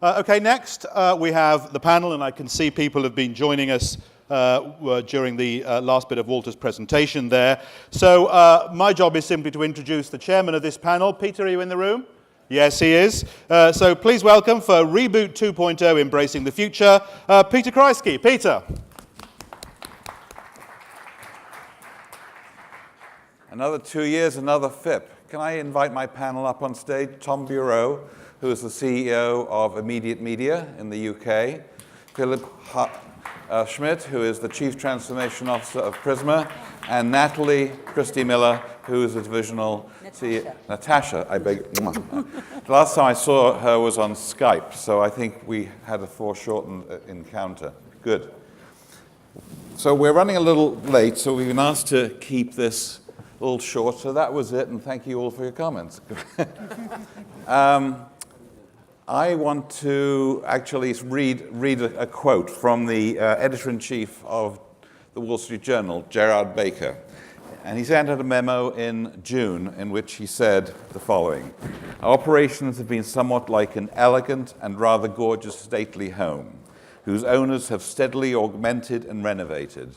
Okay, next we have the panel, and I can see people have been joining us during the last bit of Walter's presentation there. So my job is simply to introduce the chairman of this panel. Peter, are you in the room? Yes, he is. So please welcome for Reboot 2.0 Embracing the Future, Peter Kreisky. Peter. Another 2 years, another FIPP. Can I invite my panel up on stage? Tom Bureau, who is the CEO of Immediate Media in the UK. Philipp Schmidt, who is the Chief Transformation Officer of Prisma. And Christie Miller, who is the Divisional CEO. Natasha, I beg. The last time I saw her was on Skype, so I think we had a foreshortened encounter. Good. So we're running a little late, so we've been asked to keep this a little short, so that was it, and thank you all for your comments. I want to actually read a quote from the editor-in-chief of the Wall Street Journal, Gerard Baker. And he sent out a memo in June in which he said the following: "Our operations have been somewhat like an elegant and rather gorgeous stately home, whose owners have steadily augmented and renovated,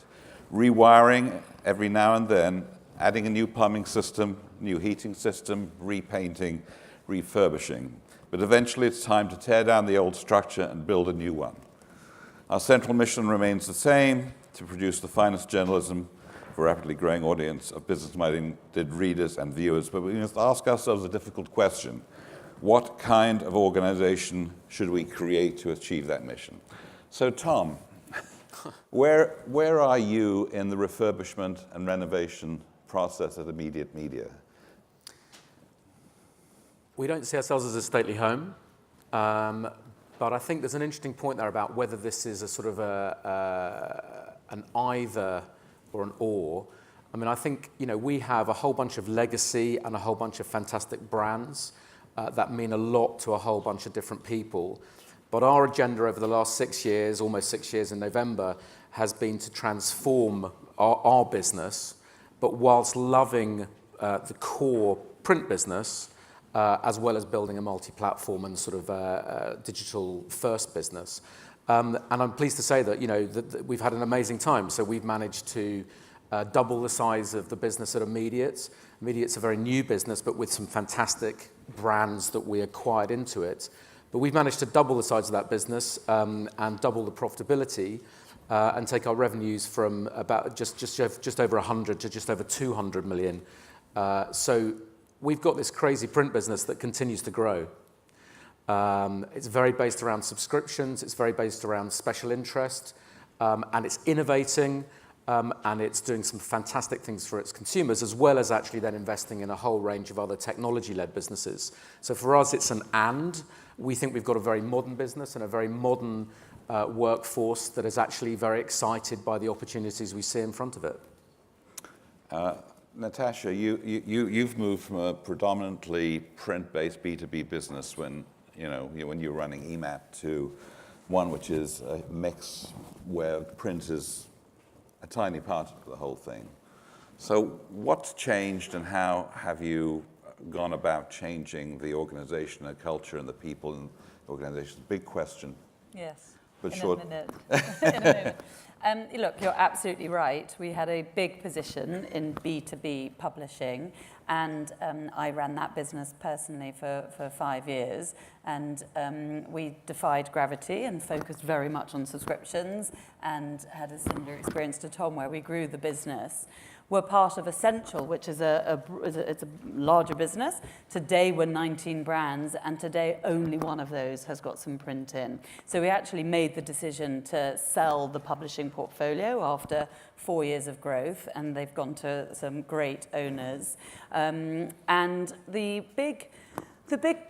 rewiring every now and then, adding a new plumbing system, new heating system, repainting, refurbishing. But eventually it's time to tear down the old structure and build a new one. Our central mission remains the same, to produce the finest journalism for a rapidly growing audience of business-minded readers and viewers. But we must ask ourselves a difficult question. What kind of organization should we create to achieve that mission?" So Tom, where are you in the refurbishment and renovation process at Immediate Media? We don't see ourselves as a stately home, but I think there's an interesting point there about whether this is a sort of an either or an or. I mean, I think we have a whole bunch of legacy and a whole bunch of fantastic brands that mean a lot to a whole bunch of different people. But our agenda over the last 6 years, almost 6 years in November, has been to transform our business, but whilst loving the core print business, as well as building a multi-platform and sort of digital-first business. And I'm pleased to say that, that we've had an amazing time. So we've managed to double the size of the business at Immediate. Immediate's a very new business, but with some fantastic brands that we acquired into it. But we've managed to double the size of that business and double the profitability and take our revenues from about just over 100 to just over 200 million. So we've got this crazy print business that continues to grow. It's very based around subscriptions, it's very based around special interest, and it's innovating, and it's doing some fantastic things for its consumers, as well as actually then investing in a whole range of other technology-led businesses. So for us, it's an and. We think we've got a very modern business and a very modern workforce that is actually very excited by the opportunities we see in front of it. Natasha, you've moved from a predominantly print-based B2B business when you're running EMAP to one which is a mix where print is a tiny part of the whole thing. So what's changed, and how have you gone about changing the organization and culture and the people in the organization? Big question. Yes. But in short. A minute. In a minute. Look, you're absolutely right. We had a big position in B2B publishing, and I ran that business personally for 5 years. And we defied gravity and focused very much on subscriptions, and had a similar experience to Tom, where we grew the business. We're part of Ascential, which is it's a larger business. Today we're 19 brands, and today only one of those has got some print in. So we actually made the decision to sell the publishing portfolio after 4 years of growth, and they've gone to some great owners. And the big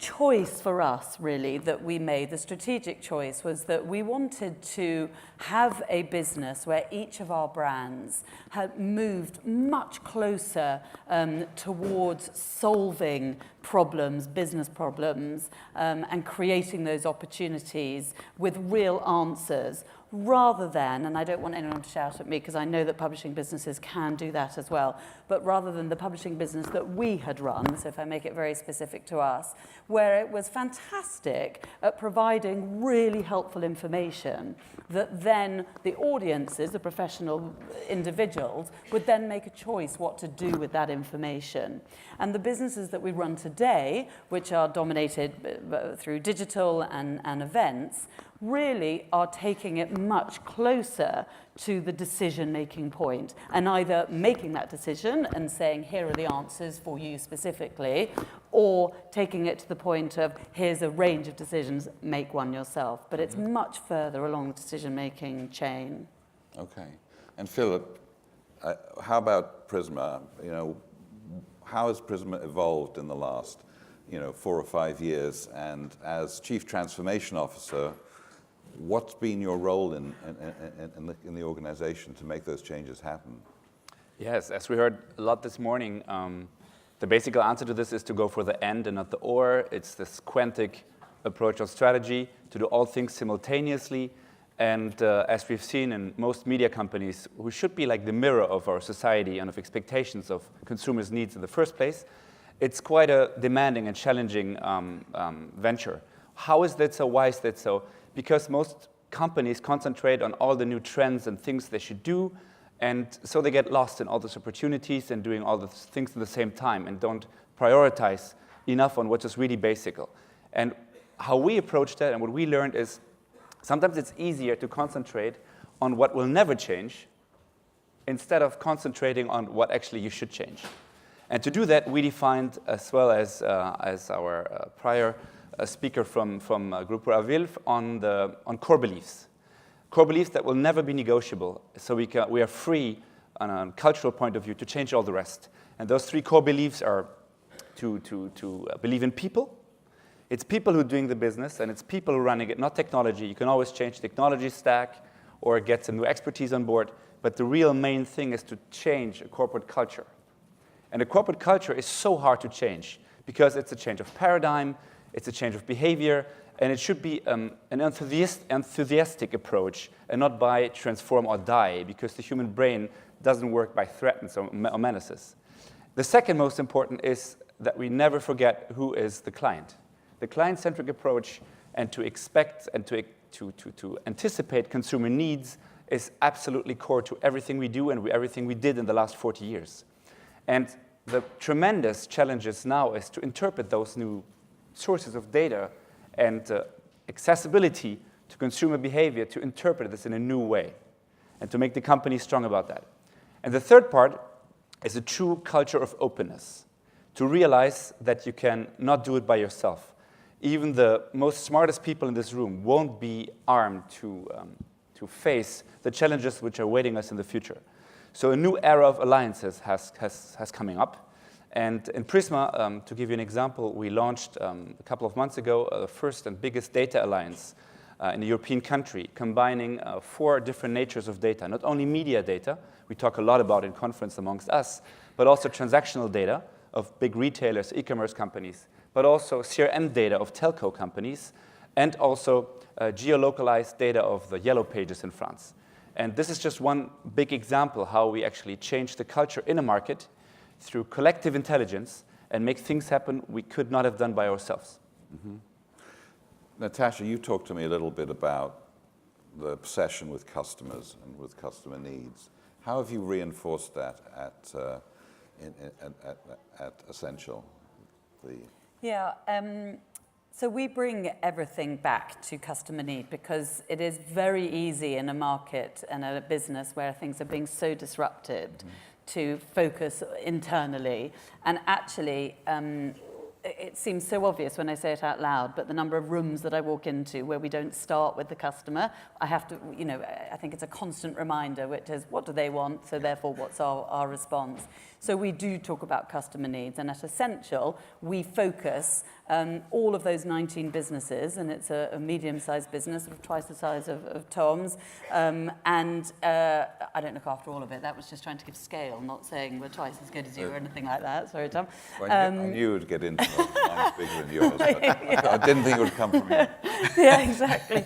choice for us, really, that we made, the strategic choice, was that we wanted to have a business where each of our brands had moved much closer towards solving problems, business problems, and creating those opportunities with real answers, rather than, and I don't want anyone to shout at me because I know that publishing businesses can do that as well, but rather than the publishing business that we had run, so if I make it very specific to us, where it was fantastic at providing really helpful information that then the audiences, the professional individuals, would then make a choice what to do with that information. And the businesses that we run today, which are dominated through digital and events, really are taking it much closer to the decision-making point, and either making that decision and saying, here are the answers for you specifically, or taking it to the point of, here's a range of decisions, make one yourself. But it's much further along the decision-making chain. Okay. And Philipp, how about Prisma? How has Prisma evolved in the last, 4 or 5 years? And as Chief Transformation Officer, what's been your role in the organization to make those changes happen? Yes, as we heard a lot this morning, the basic answer to this is to go for the and not the or. It's this quantic approach of strategy, to do all things simultaneously. And as we've seen in most media companies, who should be like the mirror of our society and of expectations of consumers' needs in the first place, it's quite a demanding and challenging venture. How is that so? Why is that so? Because most companies concentrate on all the new trends and things they should do, and so they get lost in all those opportunities and doing all the things at the same time and don't prioritize enough on what is really basic. And how we approach that and what we learned is sometimes it's easier to concentrate on what will never change instead of concentrating on what actually you should change. And to do that, we defined, as well as our prior speaker from Groupe Avil, on core beliefs. Core beliefs that will never be negotiable, so we are free on a cultural point of view to change all the rest. And those 3 core beliefs are to believe in people. It's people who are doing the business, and it's people who are running it, not technology. You can always change technology stack or get some new expertise on board, but the real main thing is to change a corporate culture. And a corporate culture is so hard to change because it's a change of paradigm, it's a change of behavior, and it should be an enthusiastic approach and not by transform or die, because the human brain doesn't work by threats or menaces. The second most important is that we never forget who is the client. The client-centric approach, and to expect and to anticipate consumer needs, is absolutely core to everything we do and everything we did in the last 40 years. And the tremendous challenges now is to interpret those new sources of data and accessibility to consumer behavior, to interpret this in a new way and to make the company strong about that. And the third part is a true culture of openness, to realize that you can not do it by yourself. Even the most smartest people in this room won't be armed to face the challenges which are awaiting us in the future. So a new era of alliances has coming up. And in Prisma, to give you an example, we launched a couple of months ago the first and biggest data alliance in a European country, combining 4 different natures of data. Not only media data, we talk a lot about in conference amongst us, but also transactional data of big retailers, e-commerce companies, but also CRM data of telco companies, and also geolocalized data of the yellow pages in France. And this is just one big example how we actually change the culture in a market through collective intelligence and make things happen we could not have done by ourselves. Mm-hmm. Natasha, you talked to me a little bit about the obsession with customers and with customer needs. How have you reinforced that at Ascential? So we bring everything back to customer need, because it is very easy in a market and a business where things are being so disrupted to focus internally. And actually, it seems so obvious when I say it out loud, but the number of rooms that I walk into where we don't start with the customer, I have to, I think it's a constant reminder, which is what do they want, so therefore what's our response. So we do talk about customer needs, and at Ascential, we focus all of those 19 businesses, and it's a medium-sized business, sort of twice the size of Tom's, and I don't look after all of it. That was just trying to give scale, not saying we're twice as good as you or anything like that. Sorry, Tom. Well, I knew you would get into it. Mine's bigger than yours, but I didn't think it would come from you. Yeah, exactly.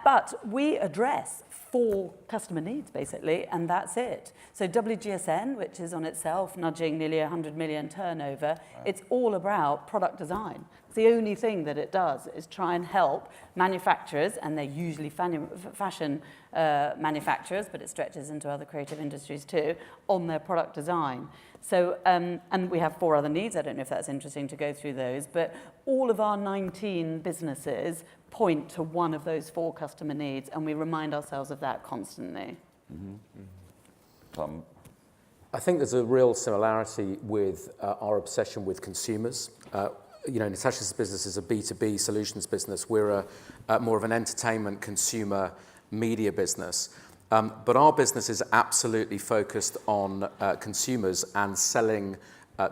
But we address 4 customer needs, basically, and that's it. So WGSN, which is on itself nudging nearly 100 million turnover, right. It's all about product design. It's the only thing that it does is try and help manufacturers, and they're usually fashion manufacturers, but it stretches into other creative industries too, on their product design. So, and we have 4 other needs. I don't know if that's interesting to go through those, but all of our 19 businesses point to one of those 4 customer needs, and we remind ourselves of that constantly. Mm-hmm. Tom? I think there's a real similarity with our obsession with consumers. Natasha's business is a B2B solutions business. We're more of an entertainment consumer media business. But our business is absolutely focused on consumers and selling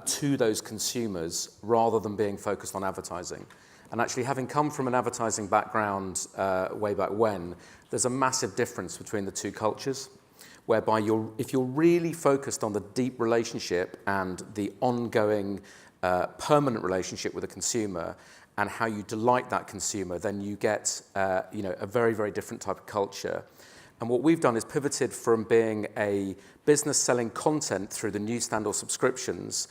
to those consumers rather than being focused on advertising. And actually, having come from an advertising background way back when, there's a massive difference between the 2 cultures, whereby if you're really focused on the deep relationship and the ongoing permanent relationship with a consumer and how you delight that consumer, then you get a very, very different type of culture. And what we've done is pivoted from being a business selling content through the newsstand or subscriptions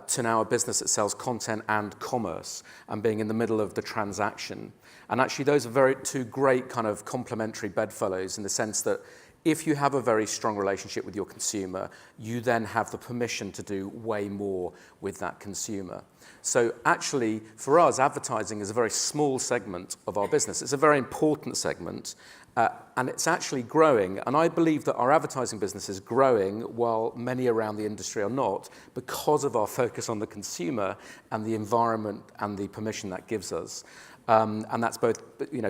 to now a business that sells content and commerce and being in the middle of the transaction. And actually those are 2 great kind of complementary bedfellows in the sense that if you have a very strong relationship with your consumer, you then have the permission to do way more with that consumer. So actually, for us, advertising is a very small segment of our business. It's a very important segment, and it's actually growing. And I believe that our advertising business is growing while many around the industry are not, because of our focus on the consumer and the environment and the permission that gives us. And that's both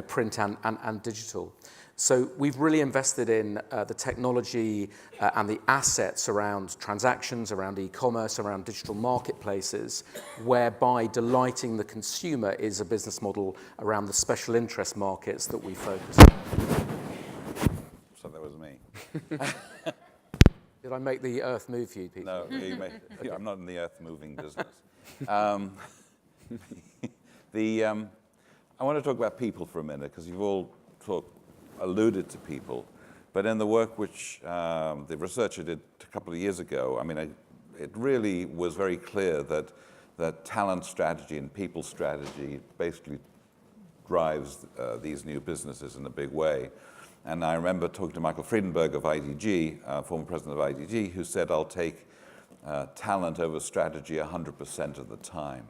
print and digital. So we've really invested in the technology and the assets around transactions, around e-commerce, around digital marketplaces, whereby delighting the consumer is a business model around the special interest markets that we focus on. So that was me. Did I make the earth move for you, Peter? No, I'm not in the earth moving business. I want to talk about people for a minute, because you've all alluded to people, but in the work which the researcher did a couple of years ago, it really was very clear that talent strategy and people strategy basically drives these new businesses in a big way. And I remember talking to Michael Friedenberg of IDG, former president of IDG, who said, I'll take talent over strategy 100% of the time.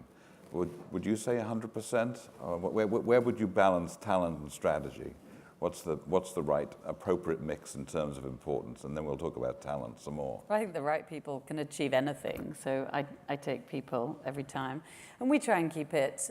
Would you say 100%? Or where would you balance talent and strategy? What's the right appropriate mix in terms of importance? And then we'll talk about talent some more. I think the right people can achieve anything. So I take people every time. And we try and keep it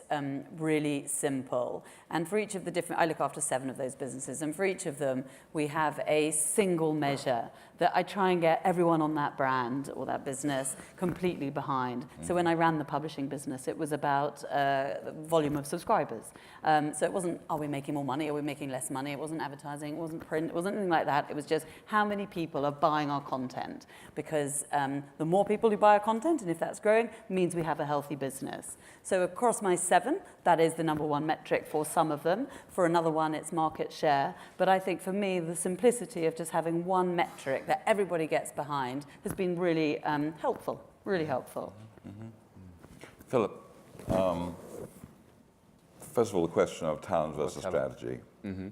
really simple. And for each of the different, I look after 7 of those businesses. And for each of them, we have a single measure that I try and get everyone on that brand or that business completely behind. So when I ran the publishing business, it was about the volume of subscribers. So it wasn't, are we making more money? Are we making less money? It wasn't advertising. It wasn't print. It wasn't anything like that. It was just how many people are buying our content. Because the more people who buy our content, and if that's growing, means we have a healthy business. So across my 7, that is the number 1 metric for some of them. For another one, it's market share. But I think for me, the simplicity of just having one metric that everybody gets behind has been really helpful, really helpful. Mm-hmm. Philip, first of all, the question of talent versus strategy. Mm-hmm.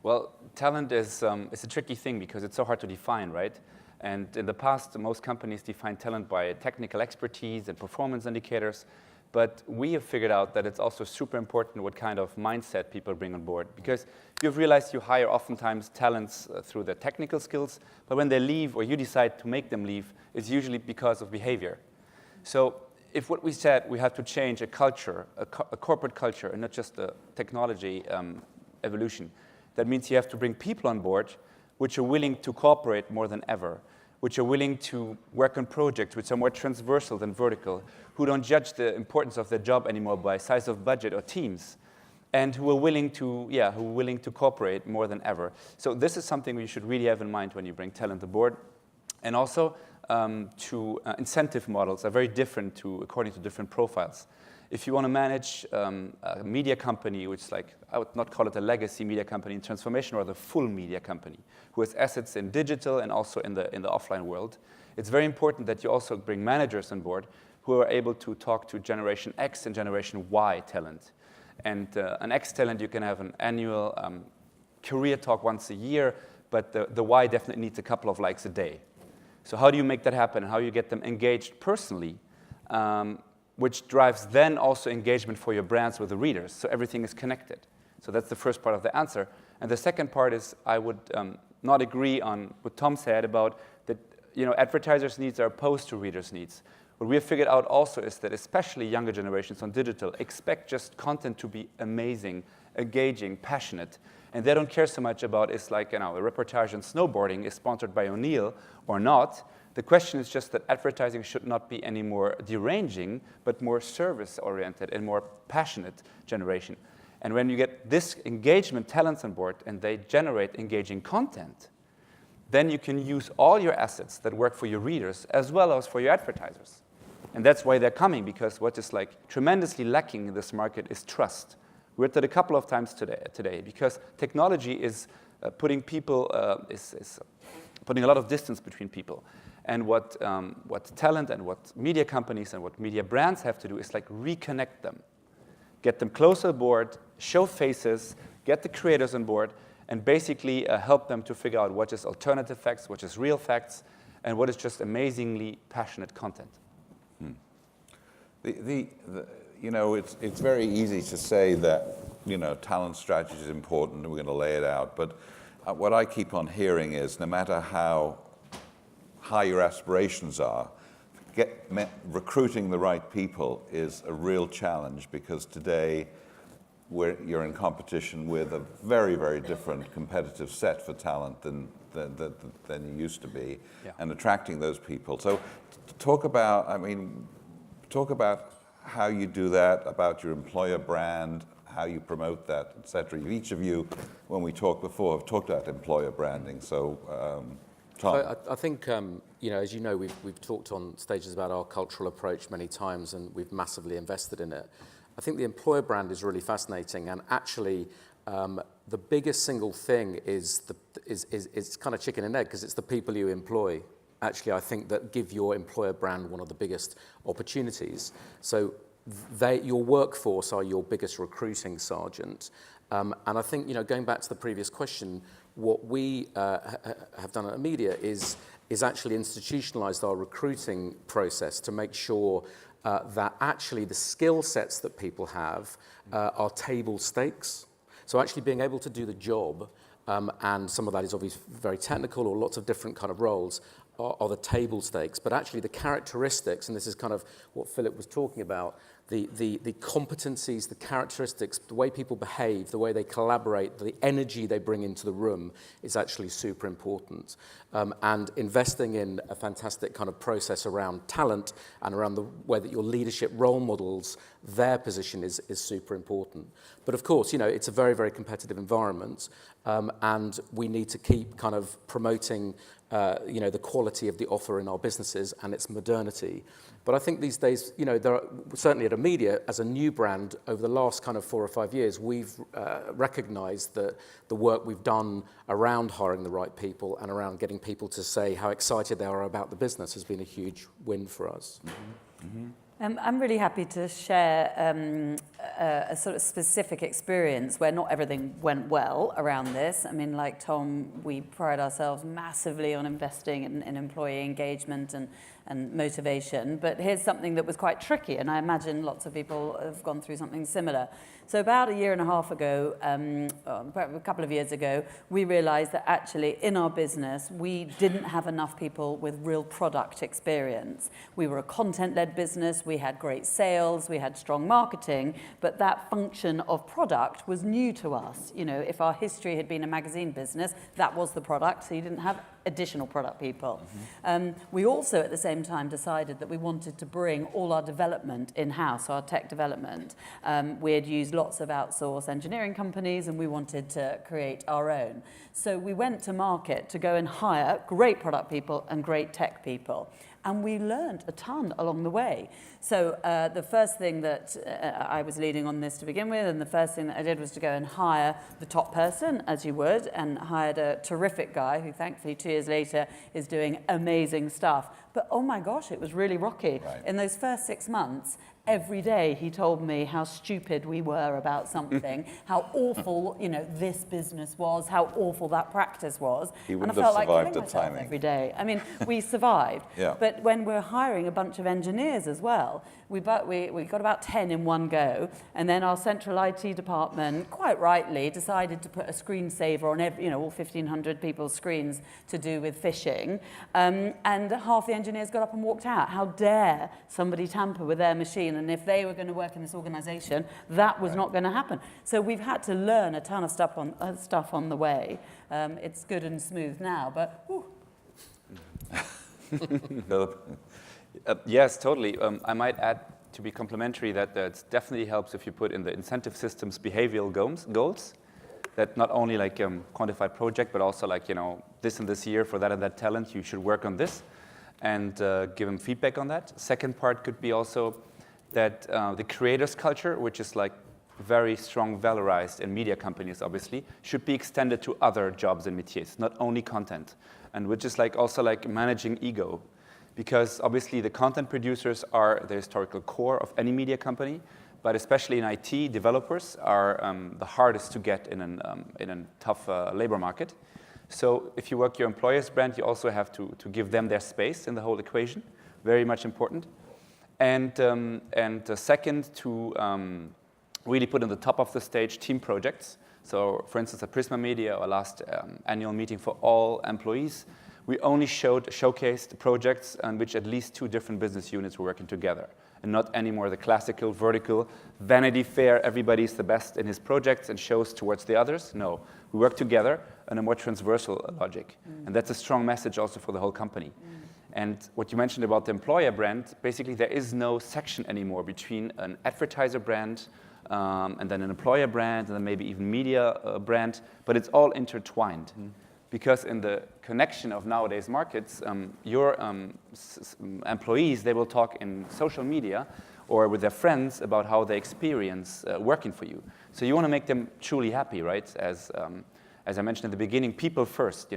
Well, talent is a tricky thing because it's so hard to define, right? And in the past, most companies define talent by technical expertise and performance indicators. But we have figured out that it's also super important what kind of mindset people bring on board. Because you've realized you hire oftentimes talents through their technical skills, but when they leave or you decide to make them leave, it's usually because of behavior. So if what we said, we have to change a culture, a corporate culture, and not just a technology evolution, that means you have to bring people on board which are willing to cooperate more than ever, which are willing to work on projects which are more transversal than vertical, who don't judge the importance of their job anymore by size of budget or teams, and who are willing to cooperate more than ever. So this is something you should really have in mind when you bring talent aboard. And also, incentive models are very different according to different profiles. If you want to manage a media company, which is like, I would not call it a legacy media company in transformation, or the full media company, who has assets in digital and also in the offline world, it's very important that you also bring managers on board who are able to talk to Generation X and Generation Y talent. And an X talent, you can have an annual career talk once a year, but the Y definitely needs a couple of likes a day. So how do you make that happen, and how you get them engaged personally, which drives then also engagement for your brands with the readers, so everything is connected. So that's the first part of the answer. And the second part is, I would not agree on what Tom said about that, advertisers' needs are opposed to readers' needs. What we have figured out also is that especially younger generations on digital expect just content to be amazing, engaging, passionate. And they don't care so much about, it's like, a reportage on snowboarding is sponsored by O'Neill or not. The question is just that advertising should not be any more deranging, but more service-oriented and more passionate generation. And when you get this engagement talents on board and they generate engaging content, then you can use all your assets that work for your readers as well as for your advertisers. And that's why they're coming, because what is like tremendously lacking in this market is trust. We heard that a couple of times today, because technology is putting people, is putting a lot of distance between people. And what talent and what media companies and what media brands have to do is like reconnect them. Get them closer aboard, show faces, get the creators on board, and basically help them to figure out what is alternative facts, what is real facts, and what is just amazingly passionate content. It's very easy to say that, talent strategy is important and we're going to lay it out. But what I keep on hearing is, no matter how high your aspirations are, recruiting the right people is a real challenge, because today you're in competition with a very, very different competitive set for talent than you used to be, and attracting those people. So talk about how you do that, about your employer brand, how you promote that, etc. Each of you, when we talked before, have talked about employer branding. So, Tom. I think, as you know, we've talked on stages about our cultural approach many times, and we've massively invested in it. I think the employer brand is really fascinating, and actually, the biggest single thing is kind of chicken and egg, because it's the people you employ. Actually, I think that give your employer brand one of the biggest opportunities. So your workforce are your biggest recruiting sergeant. And I think, going back to the previous question, what we have done at media is actually institutionalized our recruiting process to make sure that actually the skill sets that people have are table stakes. So actually being able to do the job, and some of that is obviously very technical, or lots of different kind of roles, are the table stakes. But actually the characteristics, and this is kind of what Philipp was talking about, the competencies, the characteristics, the way people behave, the way they collaborate, the energy they bring into the room is actually super important. And investing in a fantastic kind of process around talent and around the way that your leadership role models, their position is super important. But of course, it's a very, very competitive environment, and we need to keep kind of promoting the quality of the offer in our businesses and its modernity. But I think these days, there are, certainly at media, as a new brand, over the last kind of 4 or 5 years, we've recognized that the work we've done around hiring the right people and around getting people to say how excited they are about the business has been a huge win for us. Mm-hmm. Mm-hmm. I'm really happy to share a sort of specific experience where not everything went well around this. I mean, like Tom, we pride ourselves massively on investing in employee engagement and motivation. But here's something that was quite tricky, and I imagine lots of people have gone through something similar. So about a year and a half ago, a couple of years ago, we realized that actually in our business, we didn't have enough people with real product experience. We were a content-led business, we had great sales, we had strong marketing, but that function of product was new to us. If our history had been a magazine business, that was the product, so you didn't have additional product people. We also at the same time decided that we wanted to bring all our development in-house, our tech development. We had used lots of outsourced engineering companies and we wanted to create our own. So we went to market to go and hire great product people and great tech people. And we learned a ton along the way. So the first thing that I was leading on this to begin with, and the first thing that I did was to go and hire the top person, as you would, and hired a terrific guy who thankfully 2 years later is doing amazing stuff. But oh my gosh, it was really rocky. Right. In those first 6 months, every day he told me how stupid we were about something, how awful, this business was, how awful that practice was. He wouldn't and I felt have like survived killing the myself timing. every day. I mean, we survived. Yeah. But when we're hiring a bunch of engineers as well, we got about 10 in one go, and then our central IT department, quite rightly, decided to put a screensaver on all 1,500 people's screens to do with phishing, and half the engineers got up and walked out. How dare somebody tamper with their machine? And if they were going to work in this organization, that was not going to happen. So we've had to learn a ton of stuff on the way. It's good and smooth now, but whew. Philipp? Yes, totally. I might add, to be complimentary, that it definitely helps if you put in the incentive systems behavioral goals that not only like quantify project, but also like, this and this year for that and that talent, you should work on this and give them feedback on that. Second part could be also that the creators culture, which is like very strong valorized in media companies, obviously, should be extended to other jobs and métiers, not only content, and which is like also like managing ego. Because obviously the content producers are the historical core of any media company, but especially in IT, developers are the hardest to get in a tough labor market. So if you work your employer's brand, you also have to give them their space in the whole equation. Very much important. And second, to really put in the top of the stage team projects. So for instance, at Prisma Media, our last annual meeting for all employees, we only showcased projects on which at least 2 different business units were working together, and not anymore the classical, vertical, Vanity Fair, everybody's the best in his projects and shows towards the others. No, we work together in a more transversal logic. And that's a strong message also for the whole company. And what you mentioned about the employer brand, basically there is no section anymore between an advertiser brand and then an employer brand and then maybe even media brand, but it's all intertwined. Because in the connection of nowadays markets, your employees, they will talk in social media or with their friends about how they experience working for you. So you want to make them truly happy, right? As I mentioned at the beginning, people first.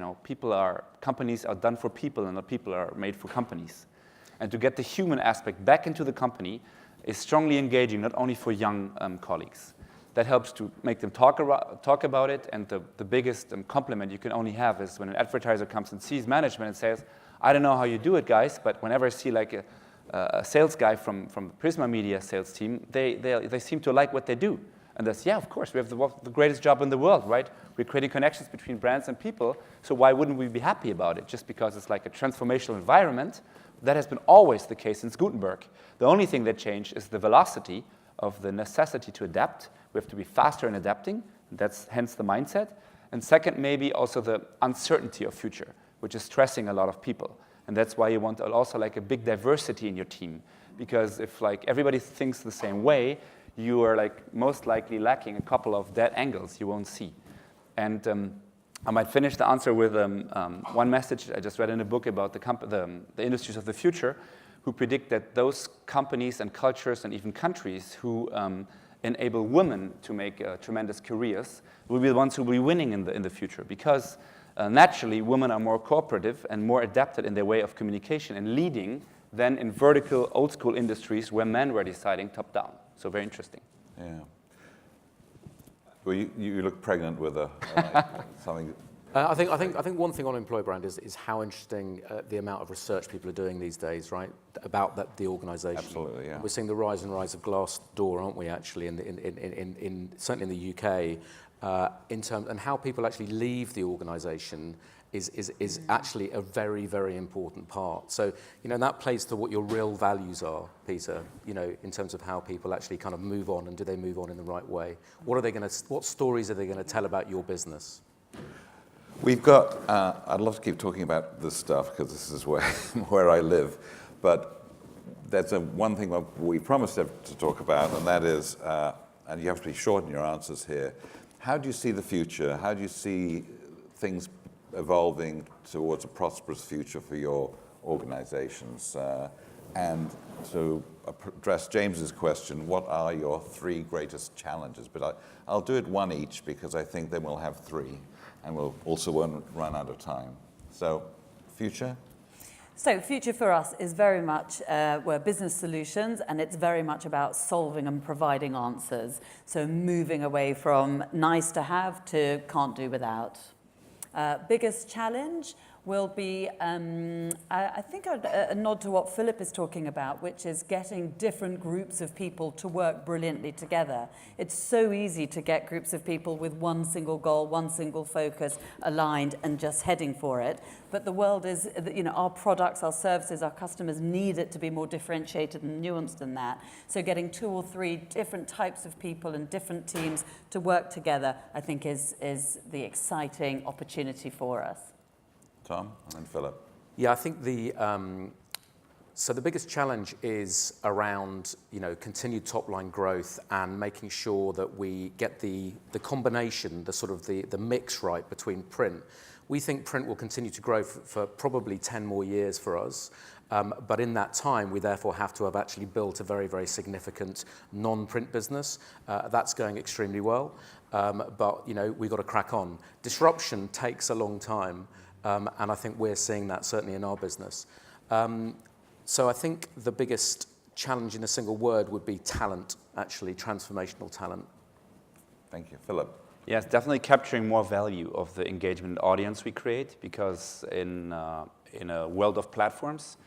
Companies are done for people and not people are made for companies. And to get the human aspect back into the company is strongly engaging, not only for young colleagues. That helps to make them talk about it, and the biggest compliment you can only have is when an advertiser comes and sees management and says, I don't know how you do it, guys, but whenever I see like a sales guy from the Prisma Media sales team, they seem to like what they do. And that's, yeah, of course, we have the greatest job in the world, right? We're creating connections between brands and people, so why wouldn't we be happy about it? Just because it's like a transformational environment. That has been always the case since Gutenberg. The only thing that changed is the velocity of the necessity to adapt. We have to be faster in adapting. That's hence the mindset. And second, maybe also the uncertainty of future, which is stressing a lot of people. And that's why you want also like a big diversity in your team. Because if like everybody thinks the same way, you are like most likely lacking a couple of dead angles you won't see. And I might finish the answer with one message I just read in a book about the industries of the future, who predict that those companies and cultures and even countries who enable women to make tremendous careers will be the ones who will be winning in the future, because naturally women are more cooperative and more adapted in their way of communication and leading than in vertical old school industries where men were deciding top down. So very interesting. Yeah. Well, you look pregnant with something. I think one thing on employer brand is how interesting the amount of research people are doing these days, right, about the organisation. Absolutely, yeah. We're seeing the rise of Glassdoor, aren't we? Actually, in certainly in the UK, in terms and how people actually leave the organisation is actually a very, very important part. So that plays to what your real values are, Peter. In terms of how people actually kind of move on, and do they move on in the right way? What stories are they going to tell about your business? We've got, I'd love to keep talking about this stuff because this is where I live, but there's one thing we promised to talk about, and that is, and you have to be short in your answers here, how do you see the future? How do you see things evolving towards a prosperous future for your organizations? And to address James's question, what are your 3 greatest challenges? But I'll do it one each because I think then we'll have 3 and we'll also won't run out of time. So, future? So future for us is very much, we're business solutions, and it's very much about solving and providing answers. So moving away from nice to have to can't do without. Biggest challenge will be, I think a nod to what Philipp is talking about, which is getting different groups of people to work brilliantly together. It's so easy to get groups of people with one single goal, one single focus, aligned and just heading for it. But the world is, our products, our services, our customers need it to be more differentiated and nuanced than that. So getting 2 or 3 different types of people and different teams to work together, I think is the exciting opportunity for us. Tom, and then Philipp. Yeah, I think so the biggest challenge is around continued top line growth and making sure that we get the combination, the mix right between print. We think print will continue to grow for probably 10 more years for us. But in that time, we therefore have to have actually built a very, very significant non-print business. That's going extremely well. But we've got to crack on. Disruption takes a long time. And I think we're seeing that certainly in our business. So I think the biggest challenge in a single word would be talent, actually, transformational talent. Thank you. Philipp. Yes, definitely capturing more value of the engagement audience we create, because in a world of platforms,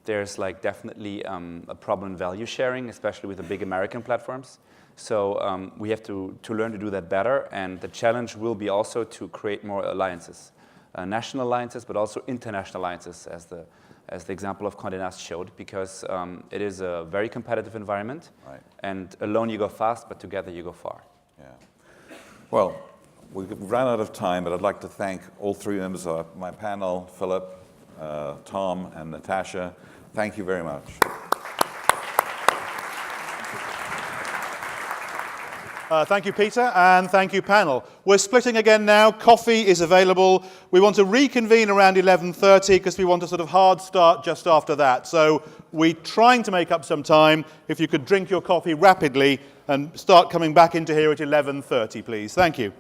there's definitely a problem in value sharing, especially with the big American platforms. So we have to learn to do that better, and the challenge will be also to create more alliances. National alliances, but also international alliances, as the example of Condé Nast showed, because it is a very competitive environment, right. And alone you go fast, but together you go far. Yeah. Well, we've run out of time, but I'd like to thank all 3 members of my panel, Philipp, Tom, and Natasha. Thank you very much. Thank you, Peter, and thank you, panel. We're splitting again now. Coffee is available. We want to reconvene around 11:30 because we want a sort of hard start just after that. So we're trying to make up some time. If you could drink your coffee rapidly and start coming back into here at 11:30, please. Thank you.